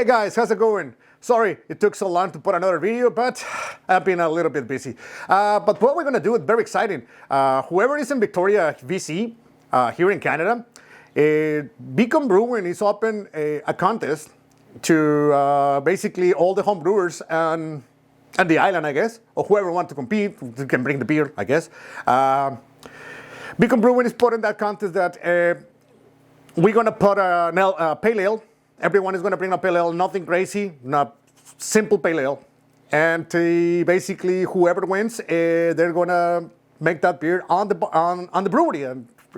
Hey guys, how's it going? Sorry it took so long to put another video, but I've been a little bit busy. But what we're gonna do is very exciting. Whoever is in Victoria, BC, here in Canada, Beacon Brewing is open a contest to basically all the home brewers and the island, I guess, or whoever wants to compete can bring the beer, I guess. Beacon Brewing is putting that contest that we're gonna put a pale ale. Everyone is gonna bring a pale ale, nothing crazy, not simple pale ale. And basically, whoever wins, they're gonna make that beer on the brewery,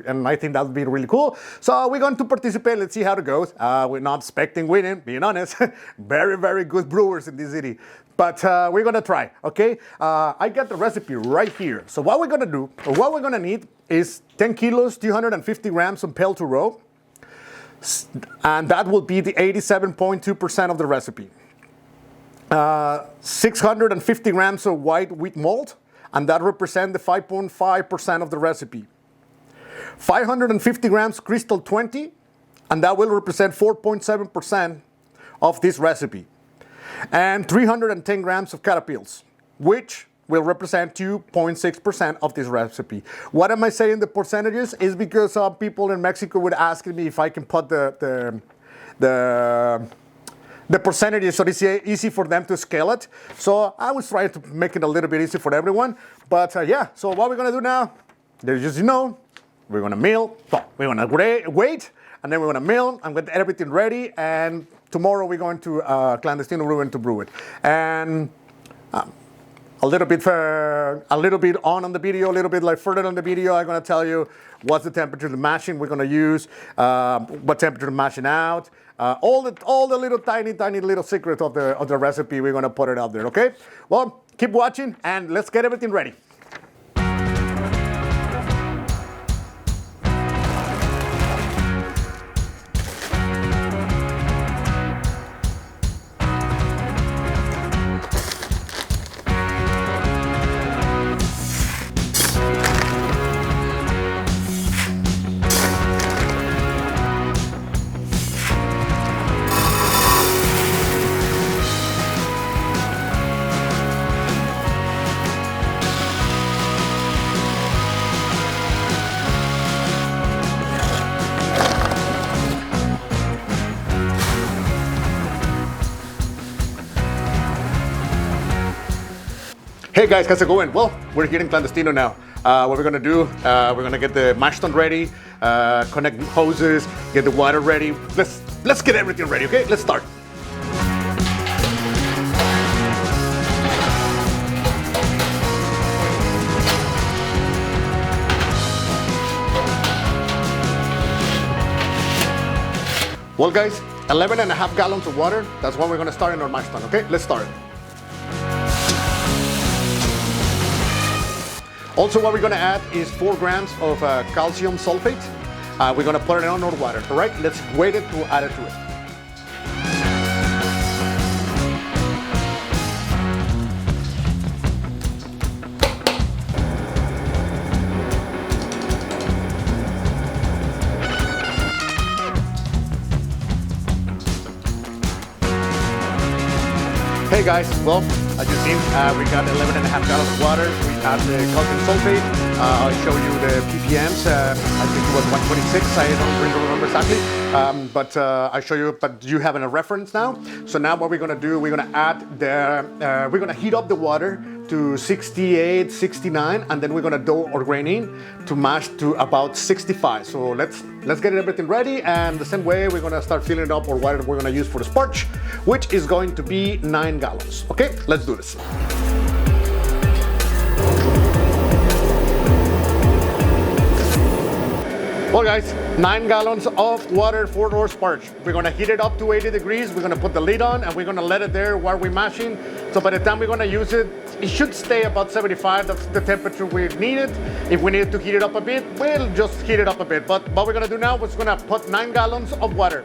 and I think that would be really cool. So we're going to participate. Let's see how it goes. We're not expecting winning, being honest. Very, very good brewers in this city. But we're gonna try, okay? I got the recipe right here. So what we're gonna do, or what we're gonna need is 10 kilos, 250 grams of pale to row. And that will be the 87.2% of the recipe. 650 grams of white wheat malt, and that represents the 5.5% of the recipe. 550 grams crystal 20, and that will represent 4.7% of this recipe. And 310 grams of catapils, which will represent 2.6% of this recipe. What am I saying the percentages? Is because some people in Mexico would ask me if I can put the percentages so it's easy for them to scale it. So I was trying to make it a little bit easy for everyone. But yeah, so what we're gonna do now, just we're gonna mill, we're gonna wait, and then we're gonna mill and get everything ready, and tomorrow we're going to Clandestino Brewing to brew it. And a little bit on the video, a little bit like further on the video, I'm gonna tell you what's the temperature of the mashing we're gonna use, what temperature to mashing out, all the little tiny little secrets of the recipe. We're gonna put it out there, okay? Well, keep watching and let's get everything ready. Hey guys, how's it going? Well, we're here in Clandestino now. What we're gonna do, we're gonna get the mash tun ready, connect hoses, get the water ready. Let's get everything ready, okay? Let's start. Well guys, 11.5 gallons of water. That's what we're gonna start in our mash tun, okay? Let's start. Also, what we're gonna add is 4 grams of calcium sulfate. We're gonna put it on our water, all right? Let's wait it to add it to it. Hey guys, well, as you've seen, we got 11.5 gallons of water. We add the calcium sulfate. I'll show you the ppms. I think it was 126. I don't really remember exactly, but I show you. But you have a reference now. So now what we're gonna do? We're gonna add we're gonna heat up the water to 68, 69, and then we're gonna do our graining to mash to about 65. So let's get everything ready, and the same way we're gonna start filling up our water we're gonna use for the sparge, which is going to be 9 gallons. Okay, let's do this. Well guys, 9 gallons of water for our sparge. We're gonna heat it up to 80 degrees. We're gonna put the lid on and we're gonna let it there while we're mashing. So by the time we're gonna use it, it should stay about 75. That's the temperature we need it. If we need to heat it up a bit, we'll just heat it up a bit. But what we're gonna do now is we're gonna put 9 gallons of water.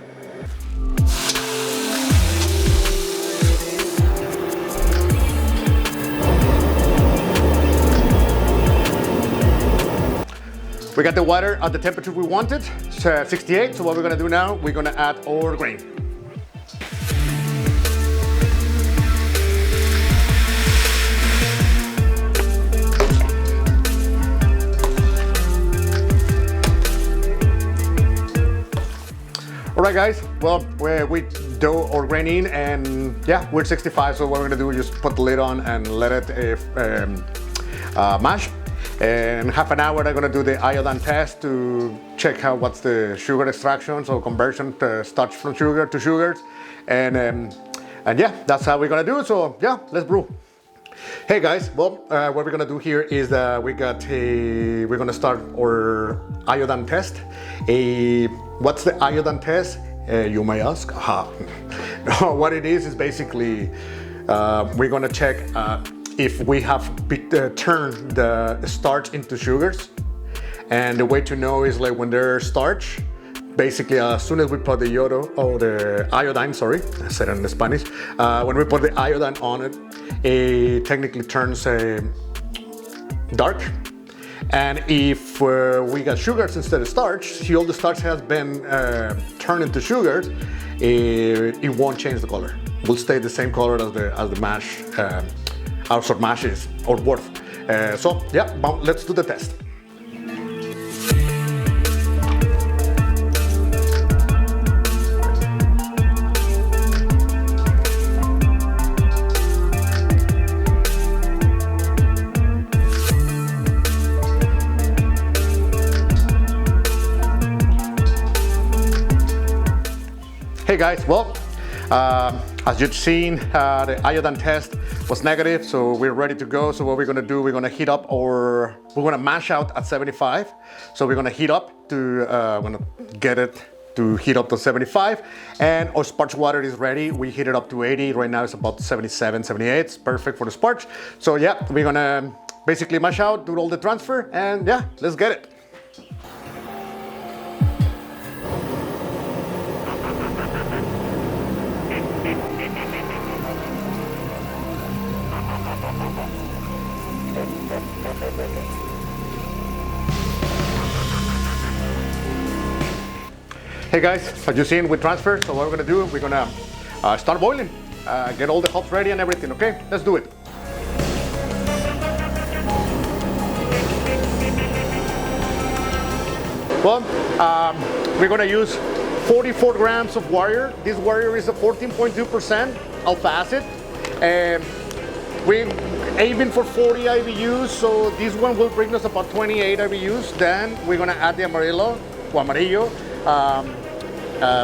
We got the water at the temperature we wanted, 68. So what we're gonna do now, we're gonna add our grain. right, guys. Well, we dough our grain in, and yeah, we're 65. So what we're gonna do is just put the lid on and let it mash. And half an hour, I'm gonna do the iodine test to check what's the sugar extraction, so conversion to starch from sugar to sugars, and yeah, that's how we're gonna do it. So yeah, let's brew. Hey guys, well, what we're gonna do here is that we're gonna start our iodine test. What's the iodine test? You may ask. What it is basically we're gonna check if we have turned the starch into sugars. And the way to know is like when there's starch, basically as soon as we put the iodine, sorry, I said it in Spanish, when we put the iodine on it, it technically turns dark. And if we got sugars instead of starch, all the starch has been turned into sugars, it won't change the color. It will stay the same color as the mash, our sort mash is, or worth. So yeah, let's do the test. Hey guys, well, as you've seen, the iodine test was negative, so we're ready to go. So what we're gonna do, we're gonna heat up, or we're gonna mash out at 75. So we're gonna heat up to, I'm gonna get it to heat up to 75. And our sparge water is ready. We heat it up to 80. Right now it's about 77, 78. It's perfect for the sparge. So yeah, we're gonna basically mash out, do all the transfer, and yeah, let's get it. Hey guys, as you've seen, we transfer. So what we're gonna do, we're gonna start boiling, get all the hops ready and everything. Okay, let's do it. Well, we're gonna use 44 grams of Warrior. This Warrior is a 14.2% alpha acid. We're aiming for 40 IBUs, so this one will bring us about 28 IBUs. Then we're gonna add the Amarillo.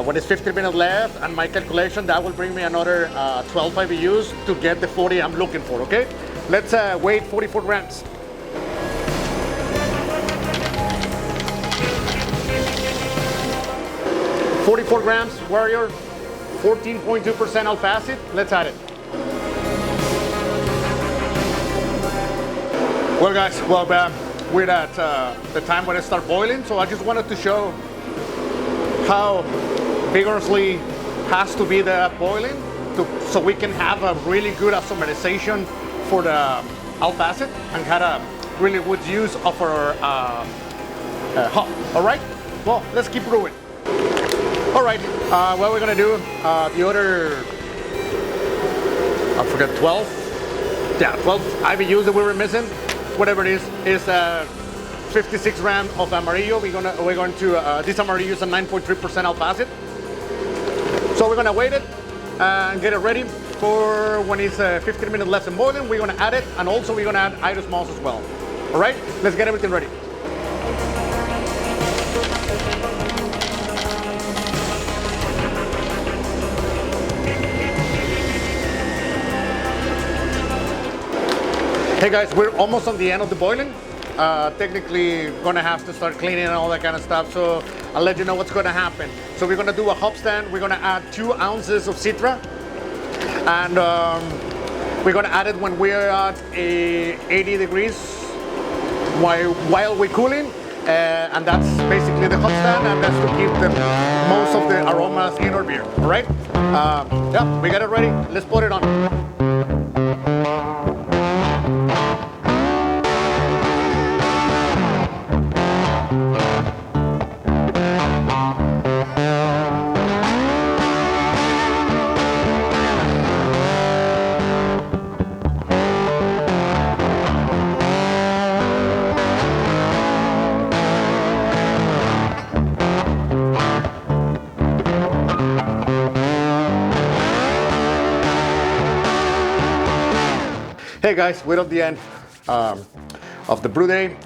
When it's 15 minutes left, and my calculation, that will bring me another 12 IBUs to get the 40 I'm looking for, okay? Let's weigh 44 grams. .44 grams Warrior, 14.2% alpha acid. Let's add it. Well guys, we're at the time when it starts boiling, so I just wanted to show how vigorously has to be the boiling so we can have a really good isomerization for the alpha acid and had a really good use of our hop. All right, well, let's keep brewing. All right, what we're gonna do, the other, I forgot, 12? Yeah, 12 IBUs that we were missing, whatever it is 56 grams of Amarillo. We're going to this Amarillo is a 9.3% alpha acid. So we're gonna wait it and get it ready for when it's 15 minutes left in boiling. We're gonna add it, and also we're gonna add iris malts as well. All right, let's get everything ready. Hey guys, we're almost on the end of the boiling. Technically gonna have to start cleaning and all that kind of stuff, so I'll let you know what's gonna happen. So we're gonna do a hop stand. We're gonna add 2 ounces of Citra, and we're gonna add it when we're at 80 degrees while we're cooling, and that's basically the hop stand, and that's to keep most of the aromas in our beer. All right, yeah, we got it ready. Let's put it on. Hey guys, we're at the end of the brew day.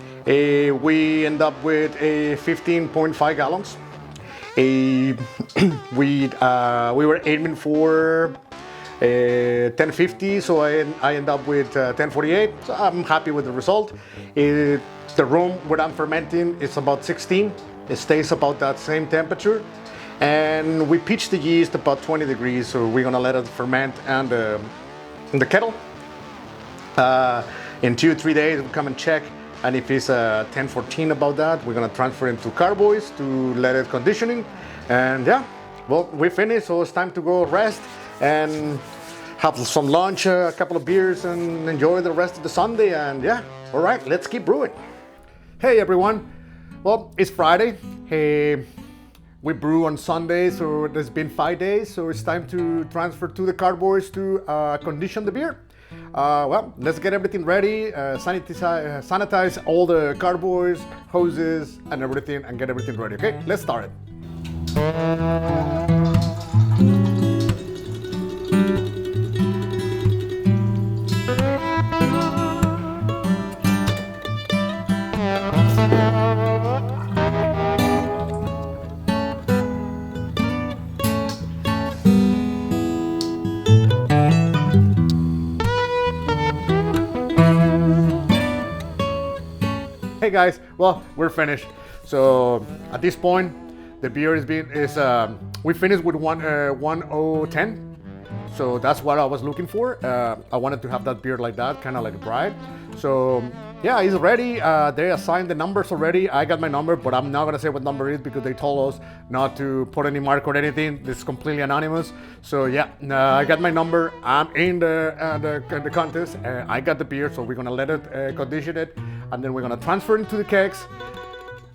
We end up with a 15.5 gallons. We were aiming for 1050, so I end up with 1048. So I'm happy with the result. The room where I'm fermenting is about 16. It stays about that same temperature. And we pitch the yeast about 20 degrees, so we're gonna let it ferment and in the kettle. In 2 or 3 days, we'll come and check. And if it's 1014 about that, we're gonna transfer it to carboys to let it conditioning. And yeah, well, we finished, so it's time to go rest and have some lunch, a couple of beers, and enjoy the rest of the Sunday. And yeah, all right, let's keep brewing. Hey everyone, well, it's Friday. Hey, we brew on Sunday, so it's been 5 days, so it's time to transfer to the carboys to condition the beer. Well, let's get everything ready, sanitize all the carboys, hoses, and everything, and get everything ready, okay? Let's start it. Hey guys, well, we're finished. So at this point, the beer we finished with 1010. So that's what I was looking for. I wanted to have that beer like that, kind of like dry. So yeah, it's ready. They assigned the numbers already. I got my number, but I'm not gonna say what number it is because they told us not to put any mark or anything. It's completely anonymous. So yeah, I got my number. I'm in the contest. I got the beer, so we're gonna let it condition it, and then we're gonna transfer it to the kegs.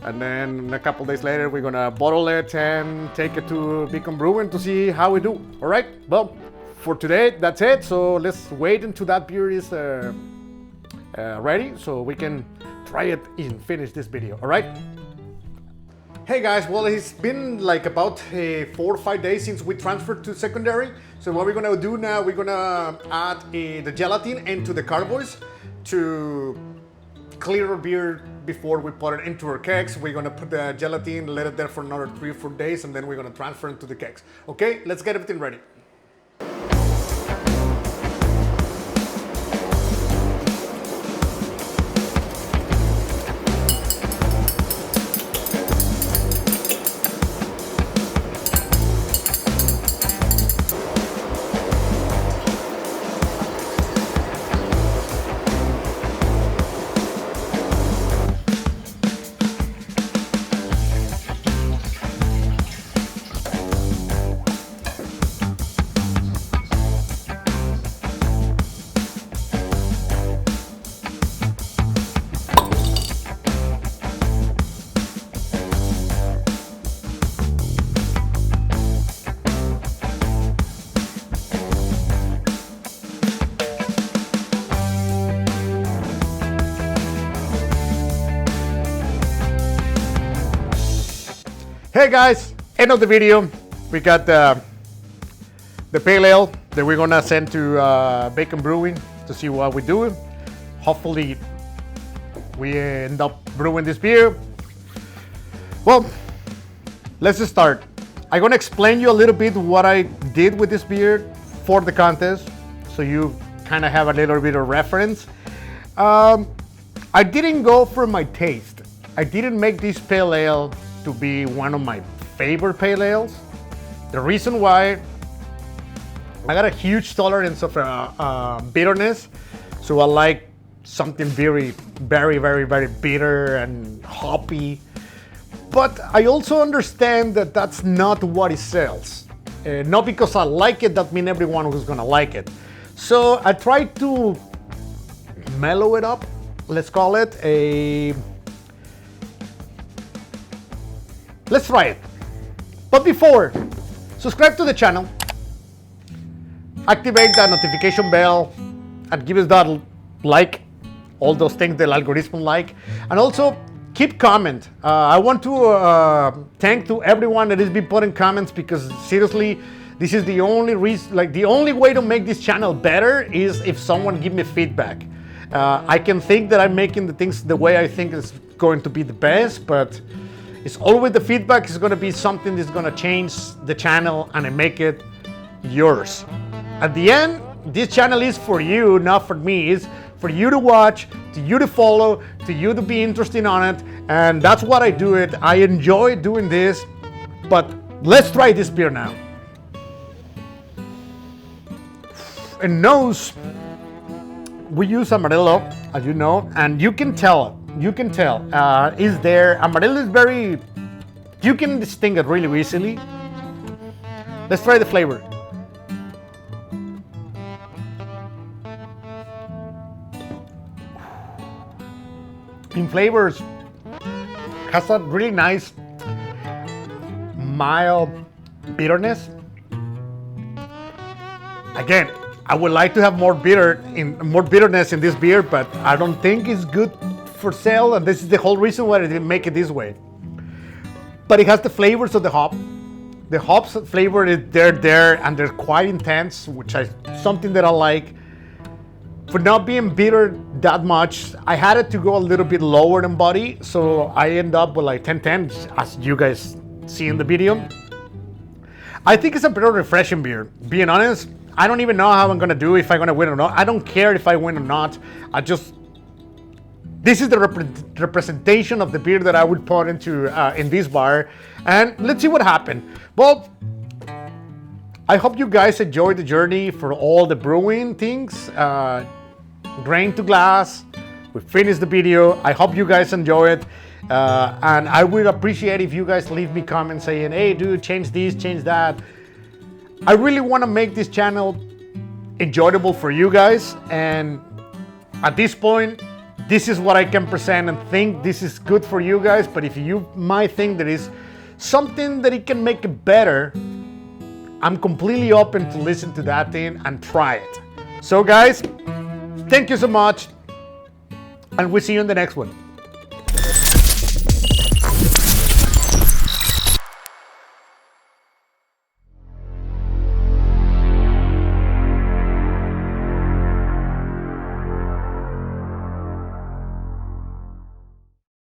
And then a couple days later, we're gonna bottle it and take it to Beacon Brewing to see how we do. All right, well, for today, that's it. So let's wait until that beer is ready so we can try it and finish this video, all right? Hey guys, well, it's been like about 4 or 5 days since we transferred to secondary. So what we're gonna do now, we're gonna add the gelatin into the carboys to clear our beer before we put it into our kegs. We're gonna put the gelatin, let it there for another 3 or 4 days, and then we're gonna transfer it to the kegs. Okay, let's get everything ready. Hey guys, end of the video. We got the pale ale that we're gonna send to Beacon Brewing to see what we do. Hopefully we end up brewing this beer. Well, let's just start. I'm gonna explain you a little bit what I did with this beer for the contest, so you kind of have a little bit of reference. I didn't go for my taste. I didn't make this pale ale to be one of my favorite pale ales. The reason why, I got a huge tolerance of bitterness, so I like something very bitter and hoppy. But I also understand that that's not what it sells. Not because I like it, that means everyone who's gonna like it. So I tried to mellow it up, let's call it let's try it. But before, subscribe to the channel, activate that notification bell, and give us that like, all those things the algorithm like, and also keep comment. I want to thank to everyone that has been putting comments, because seriously, This is the only reason, like the only way to make this channel better is if someone give me feedback. I can think that I'm making the things the way I think is going to be the best, but it's always the feedback is going to be something that's going to change the channel and make it yours. At the end, this channel is for you, not for me. It's for you to watch, to you to follow, to you to be interested on it, and that's what I do it. I enjoy doing this, but let's try this beer now. In nose, we use Amarillo, as you know, and you can tell. Is there, Amarillo is very, you can distinguish it really easily. Let's try the flavor. In flavors, has a really nice, mild bitterness. Again, I would like to have more bitterness in this beer, but I don't think it's good for sale, and this is the whole reason why I didn't make it this way. But it has the flavors of the hop. The hops flavor is there, and they're quite intense, which is something that I like. For not being bitter that much, I had it to go a little bit lower than body, so I end up with like 10-10, as you guys see in the video. I think it's a very refreshing beer. Being honest, I don't even know how I'm gonna do, if I'm gonna win or not. I don't care if I win or not. This is the representation of the beer that I would put into in this bar, and let's see what happened. Well, I hope you guys enjoyed the journey for all the brewing things. Grain to glass. We finished the video. I hope you guys enjoy it. And I would appreciate if you guys leave me comments saying, hey dude, change this, change that. I really want to make this channel enjoyable for you guys. And at this point, this is what I can present and think this is good for you guys. But if you might think there is something that it can make it better, I'm completely open to listen to that thing and try it. So guys, thank you so much, and we'll see you in the next one.